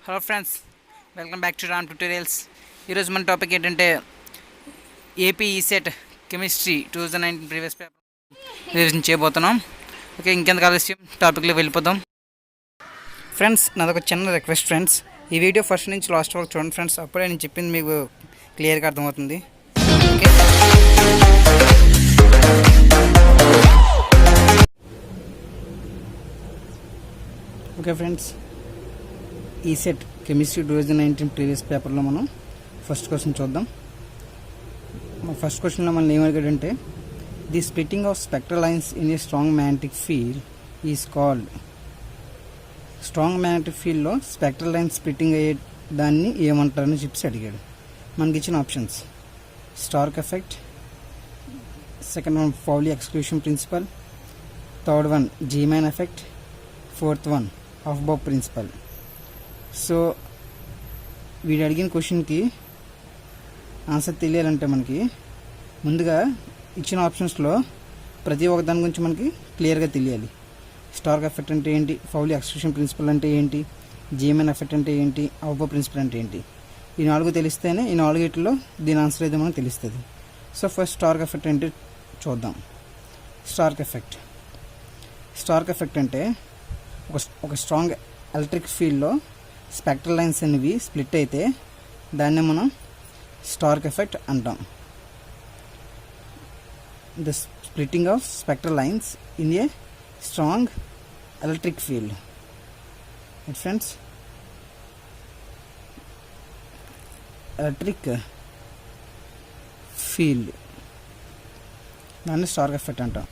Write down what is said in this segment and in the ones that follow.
Hello friends, welcome back to Ram tutorials. ఈరోజు మన topic ఏంటంటే AP ECET chemistry 2019 previous paper revision చేయబోతున్నాం. Okay, ఇంకెందుకు ఆలస్యం టాపిక్లో వెళ్ళిపోదాం. ఫ్రెండ్స్, నాదొక చిన్న రిక్వెస్ట్ ఫ్రెండ్స్, ఈ వీడియో ఫస్ట్ నుంచి లాస్ట్ వరకు చూడండి ఫ్రెండ్స్. అప్పుడే నేను చెప్పింది మీకు క్లియర్గా అర్థమవుతుంది. Okay, okay friends, ECET chemistry 2019 previous పేపర్లో మనం ఫస్ట్ క్వశ్చన్ చూద్దాం. ఫస్ట్ క్వశ్చన్లో మనం ఏమడిగాడంటే the splitting of spectral lines in a strong magnetic field is called. Strong magnetic ఫీల్డ్లో స్పెక్ట్రల్ లైన్స్ స్ప్లిట్టింగ్ అయ్యే దాన్ని ఏమంటారని చెప్పి అడిగాడు. మనకి ఇచ్చిన options Stark effect, second one Pauli exclusion principle, third one Zeeman effect, fourth one aufbau principle. So వీడు అడిగిన క్వశ్చన్కి ఆన్సర్ తెలియాలంటే మనకి ముందుగా ఇచ్చిన ఆప్షన్స్లో ప్రతి ఒక్క దాని గురించి మనకి క్లియర్గా తెలియాలి. స్టార్క్ ఎఫెక్ట్ అంటే ఏంటి, పౌలి ఎక్స్క్లూషన్ ప్రిన్సిపల్ అంటే ఏంటి, జీఎంఎన్ ఎఫెక్ట్ అంటే ఏంటి, హఫ్బాబ్ ప్రిన్సిపల్ అంటే ఏంటి, ఈ నాలుగు తెలిస్తేనే ఈ నాలుగిట్లో దీని ఆన్సర్ అయితే మనకు తెలుస్తుంది. సో ఫస్ట్ స్టార్క్ ఎఫెక్ట్ అంటే చూద్దాం. స్టార్క్ ఎఫెక్ట్ అంటే ఒక స్ట్రాంగ్ ఎలక్ట్రిక్ ఫీల్డ్లో స్పెక్ట్రల్ లైన్స్ అనేవి స్ప్లిట్ అయితే దాన్ని మనం స్టార్క్ ఎఫెక్ట్ అంటాం. The splitting of spectral lines in a strong electric field. Friends, electric field దాన్ని స్టార్క్ ఎఫెక్ట్ అంటాం.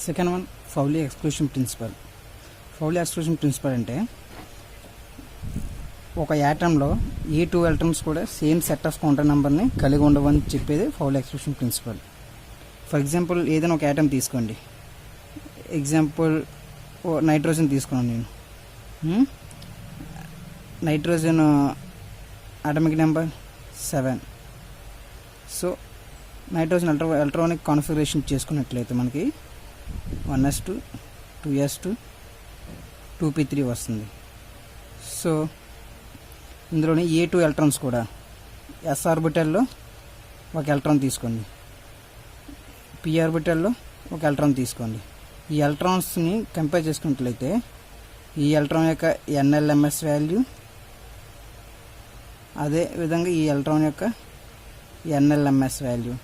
Second one Pauli exclusion principal. పౌలి ఎక్స్క్లూషన్ ప్రిన్సిపల్ అంటే ఒక యాటంలో ఏ టూ ఎలక్ట్రాన్స్ కూడా సేమ్ సెట్ ఆఫ్ కౌంటర్ నెంబర్ని కలిగి ఉండవని చెప్పేది పౌలి ఎక్స్క్లూషన్ ప్రిన్సిపల్. ఫర్ ఎగ్జాంపుల్ ఏదైనా ఒక యాటమ్ తీసుకోండి. ఎగ్జాంపుల్ నైట్రోజన్ తీసుకున్నాను నేను. Nitrogen atomic number 7. So nitrogen electronic configuration చేసుకున్నట్లయితే మనకి 1s2, 2s2, 2p3 వస్తుంది. సో ఇందులోని ఏ టూ ఎలక్ట్రాన్స్ కూడా ఎస్ ఆర్బిటల్లో ఒక ఎలక్ట్రాన్ తీసుకోండి, పి ఆర్బిటల్లో ఒక ఎలక్ట్రాన్ తీసుకోండి. ఈ ఎలక్ట్రాన్స్ని కంపేర్ చేసుకున్నట్లయితే ఈ ఎలక్ట్రాన్ యొక్క ఎన్ఎల్ఎంఎస్ వాల్యూ, అదే విధంగా ఈ ఎలక్ట్రాన్ యొక్క NLMS value,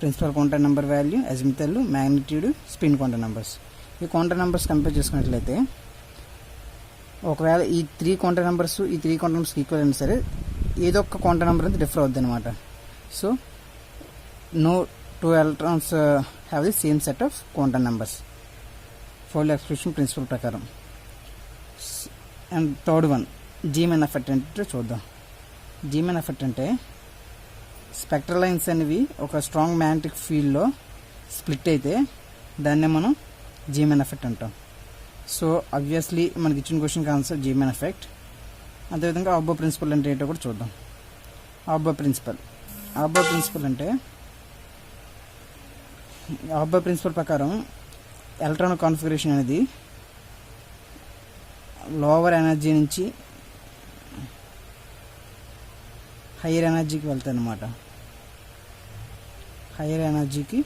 principal quantum number value, azimuthal, magnitude, spin quantum numbers, ఈ క్వాంటం నెంబర్స్ కంపేర్ చేసుకున్నట్లయితే ఒకవేళ ఈ త్రీ క్వాంటం నెంబర్స్కి ఈక్వల్ అయినా సరే ఏదో ఒక క్వాంటం నెంబర్ అనేది డిఫర్ అవుద్ది అనమాట. So no two electrons have the same set of quantum numbers Pauli exclusion principle ప్రకారం. And third one Zeeman effect అంటే చూద్దాం. జీమెన్ ఎఫెక్ట్ అంటే స్పెక్ట్రల్ లైన్స్ అనేవి ఒక స్ట్రాంగ్ మ్యాగ్నెటిక్ ఫీల్డ్లో స్ప్లిట్ అయితే దాన్నే మనం జీమెన్ ఎఫెక్ట్ అంటాం. సో ఆబ్వియస్లీ మనకి ఇచ్చిన క్వశ్చన్కి ఆన్సర్ జీమెన్ ఎఫెక్ట్. అదేవిధంగా హఫ్బాబ్ ప్రిన్సిపల్ అంటే ఏంటో కూడా చూద్దాం. హఫ్బాబ్ ప్రిన్సిపల్ అంటే హఫ్బాబ్ ప్రిన్సిపల్ ప్రకారం ఎలక్ట్రాన్ కాన్ఫిగరేషన్ అనేది లోవర్ ఎనర్జీ నుంచి హైయర్ ఎనర్జీకి వెళ్తాయి అన్నమాట. హైయర్ ఎనర్జీకి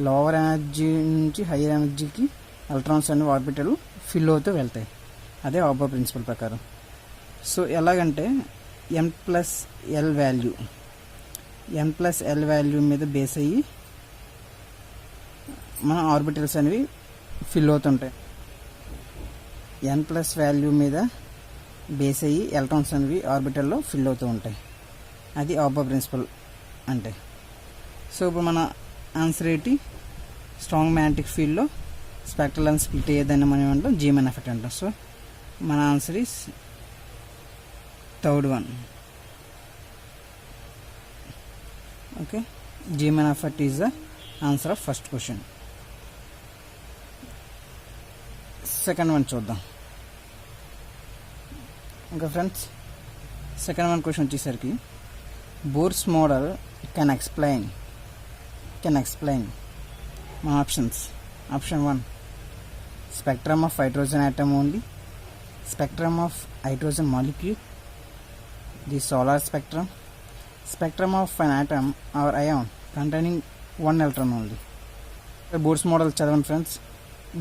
లోవర్ ఎనర్జీ నుంచి హైయర్ ఎనర్జీకి ఎలక్ట్రాన్స్ అనే ఆర్బిటల్ ఫిల్ అవుతూ వెళ్తాయి. అదే హఫ్బాబ్ ప్రిన్సిపల్ ప్రకారం. సో ఎలాగంటే n+l వాల్యూ మీద బేస్ అయ్యి మన ఆర్బిటల్స్ అనేవి ఫిల్ అవుతుంటాయి. n+ వాల్యూ మీద బేస్ అయ్యి ఎలక్ట్రాన్స్ అనేవి ఆర్బిటల్లో ఫిల్ అవుతూ ఉంటాయి. అది హఫ్బాబ్ ప్రిన్సిపల్ అంటే. సో ఇప్పుడు మన ఆన్సర్ ఏంటి, స్ట్రాంగ్ మ్యాగ్నెటిక్ ఫీల్డ్లో స్పెక్ట్రల్ లైన్స్ స్ప్లిట్ అయ్యేదాన్ని మనం ఏమంటాం, జీమెన్ ఎఫెక్ట్ అంటాం. సో మన answer is third one. Okay, Zeeman effect is the answer of first question. Second one చూద్దాం. Okay friends, second one question వచ్చేసరికి Bohr's model can explain my options. Option 1 spectrum of hydrogen atom only, spectrum of hydrogen molecule, the solar spectrum, spectrum of an atom or ion containing one electron only. Bores model చదవండి friends.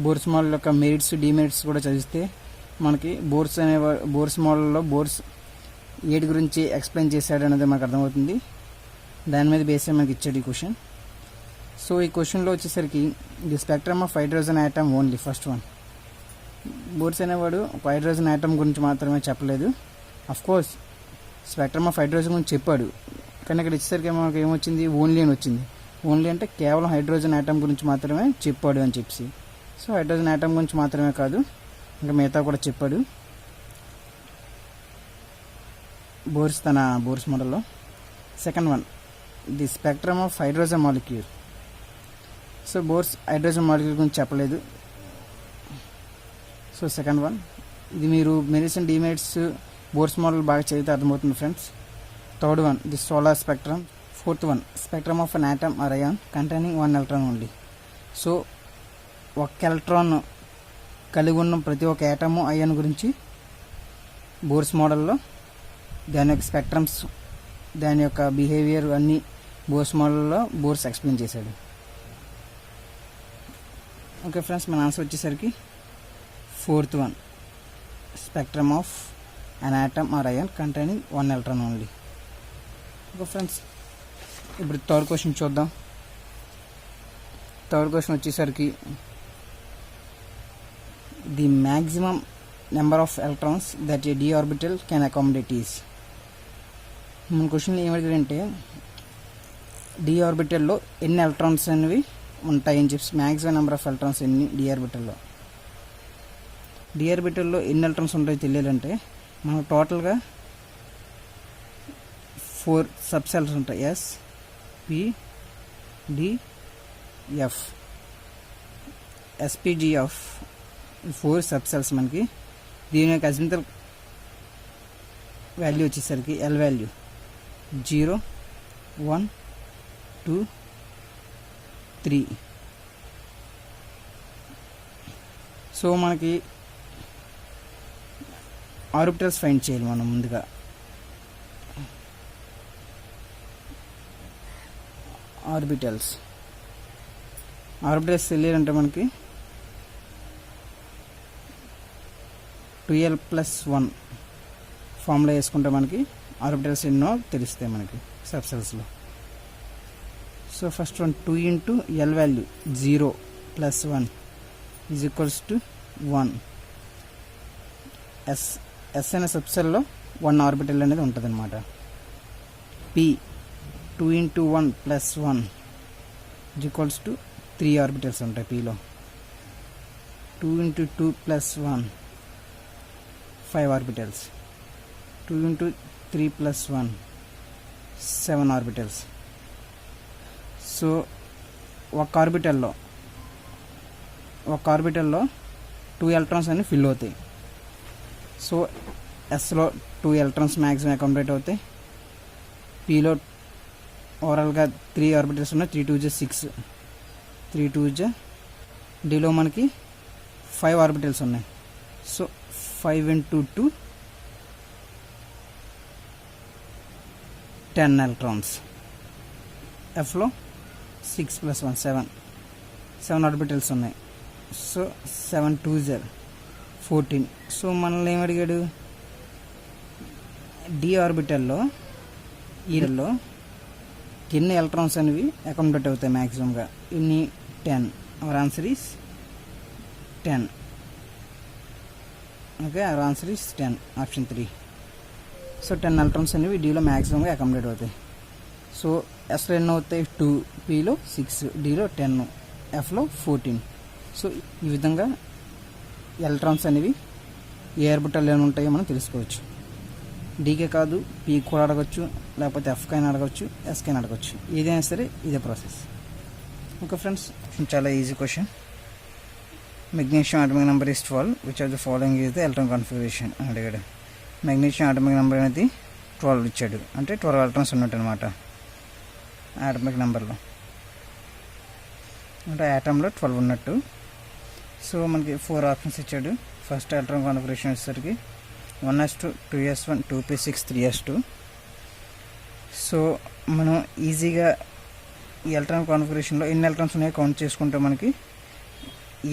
Bores model యొక్క merits demerits కూడా చదివిస్తే మనకి bores మోడల్లో bores ఏటి గురించి explain చేశాడు అనేది మనకు అర్థమవుతుంది. దాని మీద బేస్ మనకి ఇచ్చాడు ఈ క్వశ్చన్. సో ఈ క్వశ్చన్లో వచ్చేసరికి the spectrum of hydrogen atom only first one. Bohr's అనేవాడు ఒక హైడ్రోజన్ యాటమ్ గురించి మాత్రమే చెప్పలేదు. అఫ్కోర్స్ స్పెక్ట్రమ్ ఆఫ్ హైడ్రోజన్ గురించి చెప్పాడు, కానీ ఇక్కడ ఇచ్చేసరికి మనకి ఏమొచ్చింది, ఓన్లీ అని వచ్చింది. ఓన్లీ అంటే కేవలం హైడ్రోజన్ యాటమ్ గురించి మాత్రమే చెప్పాడు అని చెప్పి. సో హైడ్రోజన్ యాటమ్ గురించి మాత్రమే కాదు, ఇంకా మిగతా కూడా చెప్పాడు బోర్స్ మోడల్లో. Second one, the spectrum of hydrogen molecule. So Bohr's hydrogen molecule గురించి చెప్పలేదు. సో సెకండ్ వన్, ఇది మీరు merits and demerits Bohr's model బాగా చదివితే అర్థమవుతుంది friends. Third one, the solar spectrum. Fourth one, spectrum of an atom or ion containing one electron only. So ఒక electron కలిగి ఉన్న ప్రతి ఒక్క యాటము అయాన్ గురించి బోర్స్ మోడల్లో దాని యొక్క స్పెక్ట్రమ్స్, దాని యొక్క బిహేవియర్ అన్నీ బోర్స్ మోడల్లో బోర్స్ ఎక్స్ప్లెయిన్ చేశాడు. ఓకే ఫ్రెండ్స్, మన ఆన్సర్ వచ్చేసరికి fourth one, spectrum of an atom or ion containing one electron only. Okay friends, ఇప్పుడు థర్డ్ క్వశ్చన్ చూద్దాం. థర్డ్ క్వశ్చన్ వచ్చేసరికి the maximum number of electrons that a d orbital can accommodate is. మన question ఏమడిగాడంటే d ఆర్బిటల్లో ఎన్ని electrons అనేవి ఉంటాయని చెప్పి, మ్యాక్సిమం నెంబర్ ఆఫ్ ఎలక్ట్రాన్స్ ఎన్ని డి ఆర్బిటల్లో. డి ఆర్బిటల్లో ఎన్ని ఎలక్ట్రాన్స్ ఉంటాయో తెలియాలంటే మనకు టోటల్గా 4 సబ్ సెల్స్ ఉంటాయి. ఎస్, పి, డి, ఎఫ్, ఎస్పిజి ఆఫ్ 4 సబ్ సెల్స్ మనకి. దీని యొక్క అజిముతల్ వాల్యూ వచ్చేసరికి ఎల్ వాల్యూ 0, 1, 2, 3. సో మనకి ఆర్బిటల్స్ ఫైండ్ చేయాలి మనం ముందుగా. ఆర్బిటల్స్ తెలియాలంటే మనకి 2l+1 ఫార్ములా వేసుకుంటే మనకి ఆర్బిటల్స్ ఎన్నో తెలుస్తాయి మనకి సబ్ సెల్స్లో. So first one 2 × l value 0 + 1 = 1. S అనే సబ్ సెల్లో 1 ఆర్బిటల్ అనేది ఉంటుంది అనమాట. పి 2 × 1 + 1 = 3 ఆర్బిటల్స్ ఉంటాయి పీలో. 2 × 2 + 1 5 ఆర్బిటల్స్. 2 × 3 + 1 7 ఆర్బిటల్స్. సో ఒక ఆర్బిటల్లో 2 ఎలక్ట్రాన్స్ అన్ని ఫిల్ అవుతాయి. సో ఎస్లో 2 ఎలక్ట్రాన్స్ మ్యాక్సిమం అకామిడేట్ అవుతాయి. పీలో ఓవరాల్గా 3 ఆర్బిటల్స్ ఉన్నాయి. 3 2 6, 3 2 డిలో మనకి 5 ఆర్బిటల్స్ ఉన్నాయి. So 5 × 2 10 electrons. ఎఫ్లో 6 + 1 7 ఆర్బిటల్స్ ఉన్నాయి. సో 7 2 14. సో మనల్ని ఏమడిగాడు, డి ఆర్బిటల్లో ఈలో ఎన్ని ఎలక్ట్రాన్స్ అనేవి అకామిడేట్ అవుతాయి మ్యాక్సిమంగా, ఇన్ని 10. Our answer is 10. Okay, our answer is 10, option 3. So 10 electrons అనేవి డీలో మ్యాక్సిమంగా అకామిడేట్ అవుతాయి. సో ఎస్లో ఎన్ని అవుతాయి, 2, పీలో 6, డీలో 10, ఎఫ్లో 14. సో ఈ విధంగా ఎలక్ట్రాన్స్ అనేవి ఏ ఆర్బిటల్ ఏమైనా ఉంటాయో మనం తెలుసుకోవచ్చు. డీకే కాదు, పీ కూడా అడగచ్చు, లేకపోతే ఎఫ్కైనా అడగచ్చు, ఎస్కైనా అడగచ్చు. ఏదైనా సరే ఇదే ప్రాసెస్. ఓకే ఫ్రెండ్స్, చాలా easy question. Magnesium atomic number is 12, which of the following is the electron configuration అని అడిగాడు. మెగ్నీషియం అటామిక్ నెంబర్ అనేది 12 ఇచ్చాడు, అంటే 12 ఎలక్ట్రాన్స్ ఉన్నట్టు అనమాట అటామిక్ నెంబర్లో, అంటే యాటంలో 12 ఉన్నట్టు. సో మనకి 4 ఆప్షన్స్ ఇచ్చాడు. ఫస్ట్ ఎలక్ట్రాన్ కాన్ఫిగరేషన్ వచ్చేసరికి 1s2, 2s1, 2p6, 3s2. So మనం ఈజీగా ఈ ఎలక్ట్రాన్ కాన్ఫిగరేషన్లో ఎన్ని ఎలక్ట్రాన్స్ ఉన్నాయో కౌంట్ చేసుకుంటే మనకి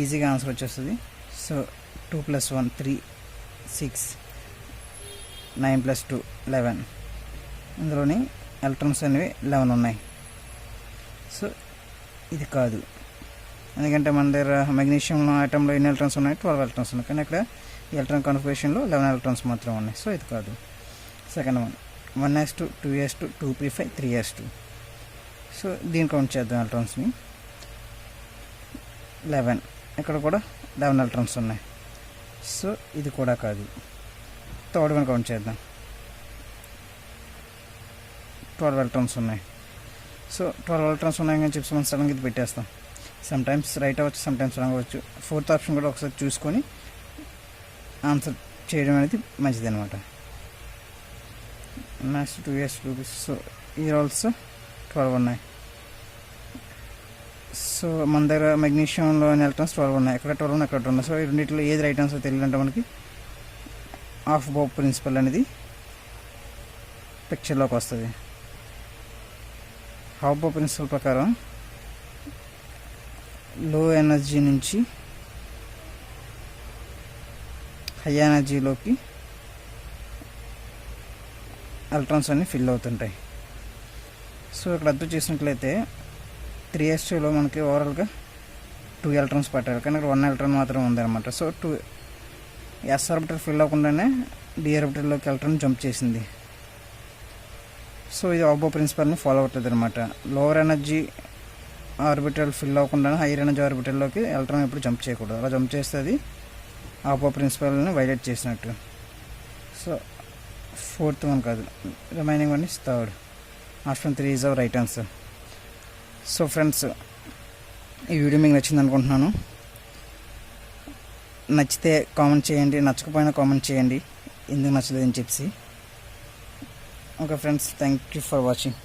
ఈజీగా ఆన్సర్ వచ్చేస్తుంది. సో 2 + 1 3, 6, 9 + 2 11. ఇందులోని ఎలక్ట్రాన్స్ అనేవి 11 ఉన్నాయి. సో ఇది కాదు, ఎందుకంటే మన దగ్గర మెగ్నీషియం ఆటంలో ఎన్ని ఎలక్ట్రాన్స్ ఉన్నాయి? 12 ఎలక్ట్రాన్స్ ఉన్నాయి. కానీ ఇక్కడ ఈ ఎలక్ట్రాన్ కాన్ఫిగరేషన్లో 11 ఎలక్ట్రాన్స్ మాత్రం ఉన్నాయి. సో ఇది కాదు. Second one 1s2, 2s2, 2p5, 3s2. So దీన్ని కౌంట్ చేద్దాం ఎలక్ట్రాన్స్ని. 11, ఇక్కడ కూడా 11 ఎలక్ట్రాన్స్ ఉన్నాయి. సో ఇది కూడా కాదు. థర్డ్ వన్ కౌంట్ చేద్దాం. 12 ఎలక్ట్రాన్స్ ఉన్నాయి. సో 12 ఎలక్ట్రాన్స్ ఉన్నాయని చెప్పి మనం సడన్గా ఇది పెట్టేస్తాం. సమ్ టైమ్స్ రైట్ అవ్వచ్చు, సమ్ టైమ్స్ రాంగ్ అవ్వచ్చు. ఫోర్త్ ఆప్షన్ కూడా ఒకసారి చూసుకొని ఆన్సర్ చేయడం అనేది మంచిది అనమాట. Next 2s2. సో ఈ ఆల్సో 12 ఉన్నాయి. సో మన దగ్గర మెగ్నీషియంలో ఎలక్ట్రాన్స్ 12 ఉన్నాయి. ఎక్కడ 12 ఉన్నాయి, ఎక్కడ ఉన్నాయి. సో ఈ రెండింటిలో ఏది రైట్ ఆన్సర్ తెలియాలంటే మనకి హాఫ్ బోబ్ ప్రిన్సిపల్ అనేది పిక్చర్లోకి వస్తుంది. హాఫ్ బోబ్ ప్రిన్సిపల్ ప్రకారం లో ఎనర్జీ నుంచి హై ఎనర్జీలోకి ఎలక్ట్రాన్స్ అన్నీ ఫిల్ అవుతుంటాయి. సో ఇక్కడ అర్థం చేసినట్లయితే 3s2లో మనకి ఓవరాల్గా 2 ఎలక్ట్రాన్స్ పట్టారు, కానీ ఇక్కడ 1 ఎలక్ట్రాన్ మాత్రం ఉందన్నమాట. సో 2 ఎస్ ఆర్బిటల్ ఫిల్ అవ్వకుండానే డి ఆర్బిటల్లోకి ఎలక్ట్రాన్ జంప్ చేసింది. సో ఇది ఆబో ప్రిన్సిపల్ని ఫాలో అవుతుంది అనమాట. లోవర్ ఎనర్జీ ఆర్బిటల్ ఫిల్ అవ్వకుండా హైయర్ ఎనర్జీ ఆర్బిటల్లోకి ఎలక్ట్రాన్ ఎప్పుడు జంప్ చేయకూడదు. అలా జంప్ చేస్తే అది ఆబో ప్రిన్సిపల్ని వైలేట్ చేసినట్టు. సో ఫోర్త్ వన్ కాదు, remaining one is third. Option 3 is our right answer. So friends, ఈ వీడియో మీకు నచ్చింది అనుకుంటున్నాను. నచ్చితే కామెంట్ చేయండి, నచ్చకపోయినా కామెంట్ చేయండి ఎందుకు నచ్చలేదని చెప్పి. Okay friends, thank you for watching.